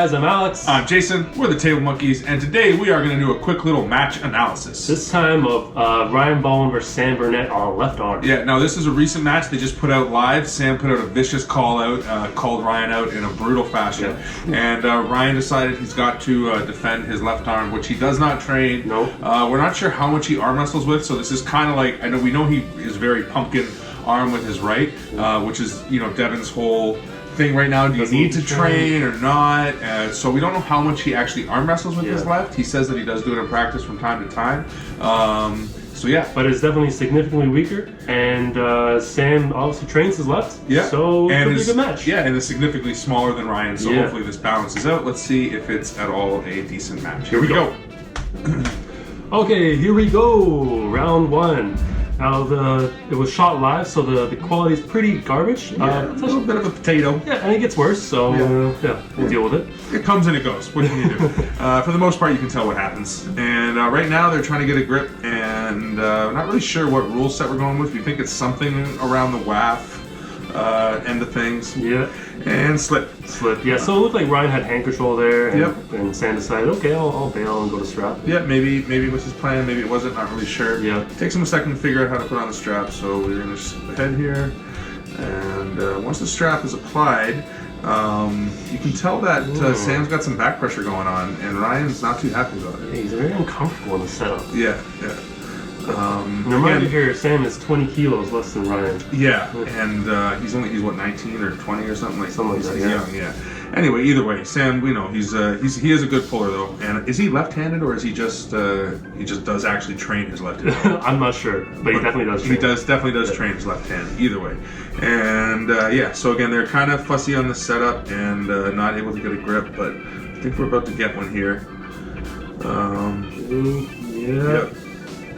guys, I'm Alex. I'm Jason. We're the Table Monkeys, and today we are going to do a quick little match analysis. This time of Ryan Bowen versus Sam Burnett on left arm. Yeah, now this is a recent match they just put out live. Sam put out a vicious call out, called Ryan out in a brutal fashion. Yeah. And Ryan decided he's got to defend his left arm, which he does not train. Nope. We're not sure how much he arm wrestles with, so this is kind of like, we know he is very pumpkin arm with his right, which is, Devin's whole thing right now. Do you need to train or not? So we don't know how much he actually arm wrestles with his left. He says that he does do it in practice from time to time. So yeah, but it's definitely significantly weaker, and Sam obviously trains his left. Yeah, so it could be a good match. Yeah, and it's significantly smaller than Ryan, so hopefully this balances out. Let's see if it's at all a decent match. Here we go. Okay, here we go. Round one. Now it was shot live, so the quality is pretty garbage. Yeah, it's a little bit of a potato. Yeah, and it gets worse, so we'll deal with it. It comes and it goes. What can you do? For the most part, you can tell what happens. And right now, they're trying to get a grip, and not really sure what rule set we're going with. We think it's something around the WAF end of things. Yeah. And slip. Yeah, so it looked like Ryan had hand control there, and Sam decided, okay, I'll bail and go to strap. Yeah, maybe it was his plan, maybe it wasn't, not really sure. Yeah. It takes him a second to figure out how to put on the strap, so we're going to slip ahead here. And once the strap is applied, you can tell that Sam's got some back pressure going on, and Ryan's not too happy about it. Yeah, he's very uncomfortable in the setup. Yeah. Remind you here, Sam is 20 kilos less than Ryan. Yeah, and he's what, 19 or 20 or something like that. Yeah. Young, yeah. Anyway, either way, Sam, we know he is a good puller though. And is he left-handed or is he just does actually train his left hand? I'm not sure, but he definitely does. He definitely does train his left hand. Either way, and so again, they're kind of fussy on the setup and not able to get a grip, but I think we're about to get one here. Yep.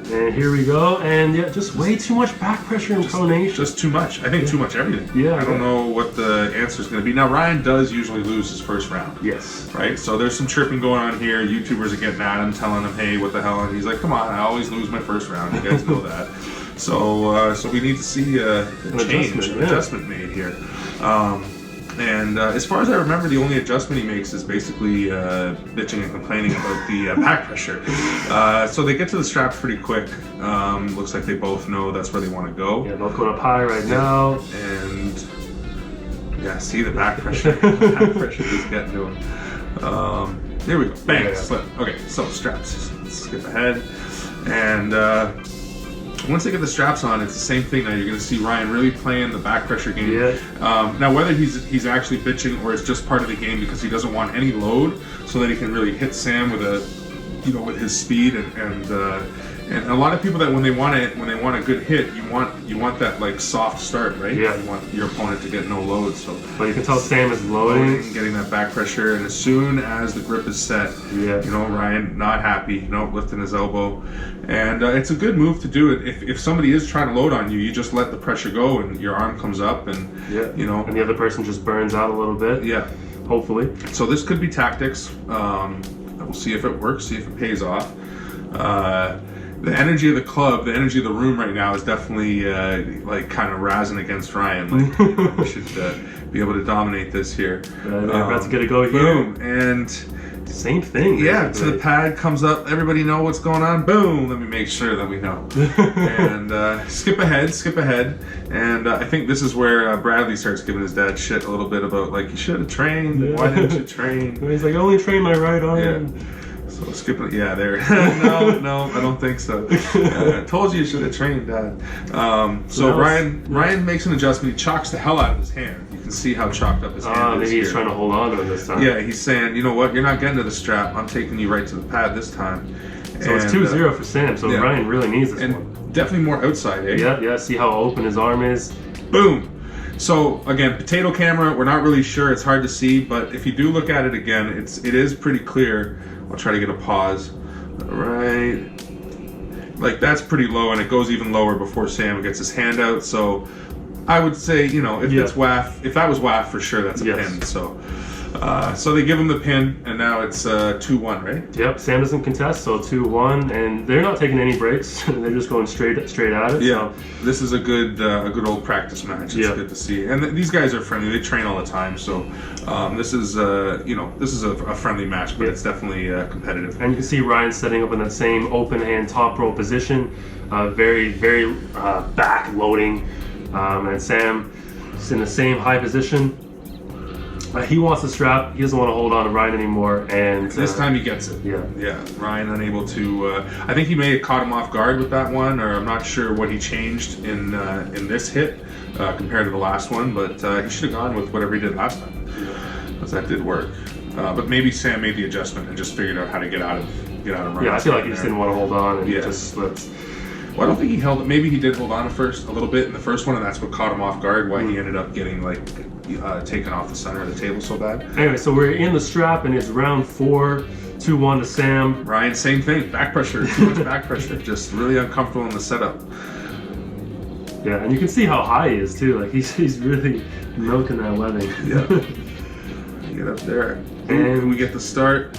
And here we go, and just way too much back pressure and pronation. Just too much. I think too much everything. Yeah. I don't know what the answer is going to be. Now, Ryan does usually lose his first round. Yes. Right? So there's some chirping going on here. YouTubers are getting at him, telling him, hey, what the hell? And he's like, come on, I always lose my first round. You guys know that. So we need to see an adjustment made here. And as far as I remember, the only adjustment he makes is basically bitching and complaining about the back pressure. So they get to the straps pretty quick. Looks like they both know that's where they want to go. Yeah, both going up high right now. And see the back pressure. Back pressure is getting to him. There we go. Bang, slip. Okay, so straps. Let's skip ahead. And once they get the straps on, it's the same thing now. You're going to see Ryan really playing the back pressure game. Yeah. Now, whether he's actually bitching or it's just part of the game because he doesn't want any load, so that he can really hit Sam with with his speed and a lot of people that when they want a good hit, you want that like soft start, right? Yeah. You want your opponent to get no load. So. But you can tell Sam is loading, getting that back pressure, and as soon as the grip is set, Ryan not happy, lifting his elbow, and it's a good move to do it. If somebody is trying to load on you, you just let the pressure go, and your arm comes up, and and the other person just burns out a little bit. Yeah, hopefully. So this could be tactics. We'll see if it works, see if it pays off. The energy of the club, the energy of the room right now is definitely kind of razzing against Ryan. Like, we should be able to dominate this here. We're about to get a go here. Boom, and same thing. Yeah, so the pad comes up. Everybody know what's going on. Boom. Let me make sure that we know. And skip ahead. And I think this is where Bradley starts giving his dad shit a little bit about like, you should have trained. Yeah. Why didn't you train? He's like, I only trained my right arm. Yeah. So skip it. Yeah, there. no, I don't think so. I told you should have trained, Dad. So Ryan makes an adjustment. He chalks the hell out of his hand. You can see how chalked up his hand is. Maybe he's trying to hold on to it this time. Yeah, he's saying, you know what? You're not getting to the strap. I'm taking you right to the pad this time. So it's 2-0 for Sam. So Ryan really needs this one. Definitely more outside, eh? Yeah. See how open his arm is. Boom. So again, potato camera. We're not really sure. It's hard to see, but if you do look at it again, it is pretty clear. I'll try to get a pause. Right, like that's pretty low, and it goes even lower before Sam gets his hand out. So I would say, if it's WAF, if that was WAF for sure, that's a pin. So So they give him the pin, and now it's 2-1, right? Yep, Sam doesn't contest, so 2-1, and they're not taking any breaks. They're just going straight at it. Yeah, so. This is a good old practice match. It's good to see, and these guys are friendly. They train all the time, so this is this is a friendly match, but it's definitely competitive. And you can see Ryan setting up in that same open hand top row position, very back loading, and Sam is in the same high position. He wants the strap. He doesn't want to hold on to Ryan anymore, and this time he gets it. Yeah. Ryan unable to. I think he may have caught him off guard with that one, or I'm not sure what he changed in this hit compared to the last one. But he should have gone with whatever he did last time, because that did work. But maybe Sam made the adjustment and just figured out how to get out of Ryan. Yeah, I feel like he just didn't want to hold on, and he just slipped. Well, I don't think he held it. Maybe he did hold on at first a little bit in the first one, and that's what caught him off guard. Why he ended up getting taken off the center of the table so bad. Anyway, so we're in the strap, and it's round 4, 2-1 to Sam. Ryan, same thing. Back pressure, too much back pressure. Just really uncomfortable in the setup. Yeah, and you can see how high he is too. Like he's really milking that webbing. Yeah. Get up there, and we get the start.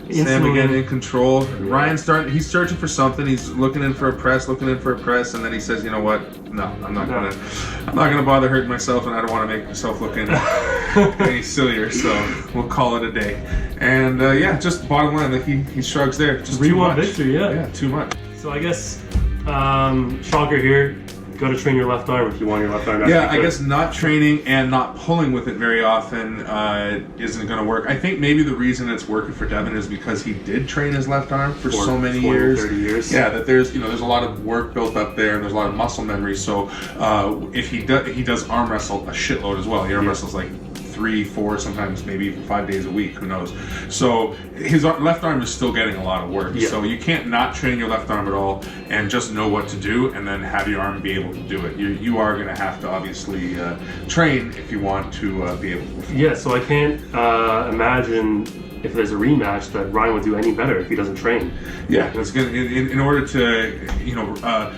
Sam again in control. Yeah. Ryan he's searching for something. He's looking in for a press, and then he says, "You know what? No, I'm not gonna bother hurting myself, and I don't want to make myself look any sillier. So we'll call it a day." And just bottom line, he shrugs there. Just 3-1 victory. Yeah, too much. So I guess shocker here. Got to train your left arm if you want your left arm. Yeah, I guess not training and not pulling with it very often isn't going to work. I think maybe the reason it's working for Devin is because he did train his left arm for so many 30 years. Yeah, that there's a lot of work built up there, and there's a lot of muscle memory. So if he does arm wrestle a shitload as well. He arm wrestles like 3, 4, sometimes maybe even 5 days a week, who knows. So his left arm is still getting a lot of work. So you can't not train your left arm at all and just know what to do and then have your arm be able to do it. You are going to have to obviously train if you want to be able to perform. Yeah, so I can't imagine if there's a rematch that Ryan would do any better if he doesn't train. Yeah, it's gonna, in order to,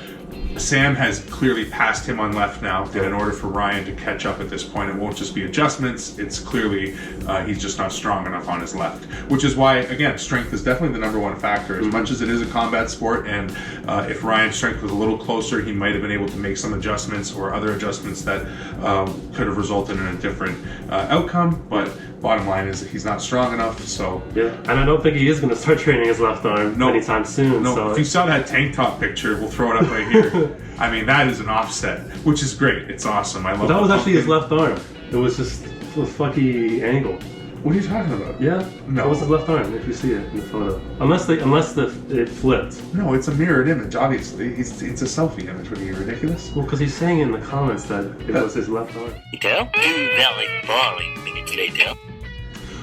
Sam has clearly passed him on left now, and in order for Ryan to catch up at this point, it won't just be adjustments, it's clearly he's just not strong enough on his left. Which is why, again, strength is definitely the #1 factor. As much as it is a combat sport, and if Ryan's strength was a little closer, he might have been able to make some adjustments or other adjustments that could have resulted in a different outcome, but bottom line is that he's not strong enough, so... Yeah, and I don't think he is going to start training his left arm anytime soon. No, so if you saw that tank top picture, we'll throw it up right here. I mean, that is an offset, which is great. It's awesome. I love it. That was actually his left arm. It was just a fucky angle. What are you talking about? Yeah, no. That was his left arm. If you see it in the photo, unless it flipped. No, it's a mirrored image. Obviously, it's a selfie image. What are you, ridiculous? Well, because he's saying in the comments that it was his left arm. Invalid boring minutes later.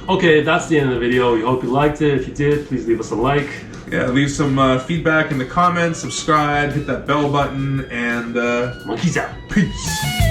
Okay, that's the end of the video. We hope you liked it. If you did, please leave us a like. Yeah, leave some feedback in the comments, subscribe, hit that bell button, and Monkeys out. peace.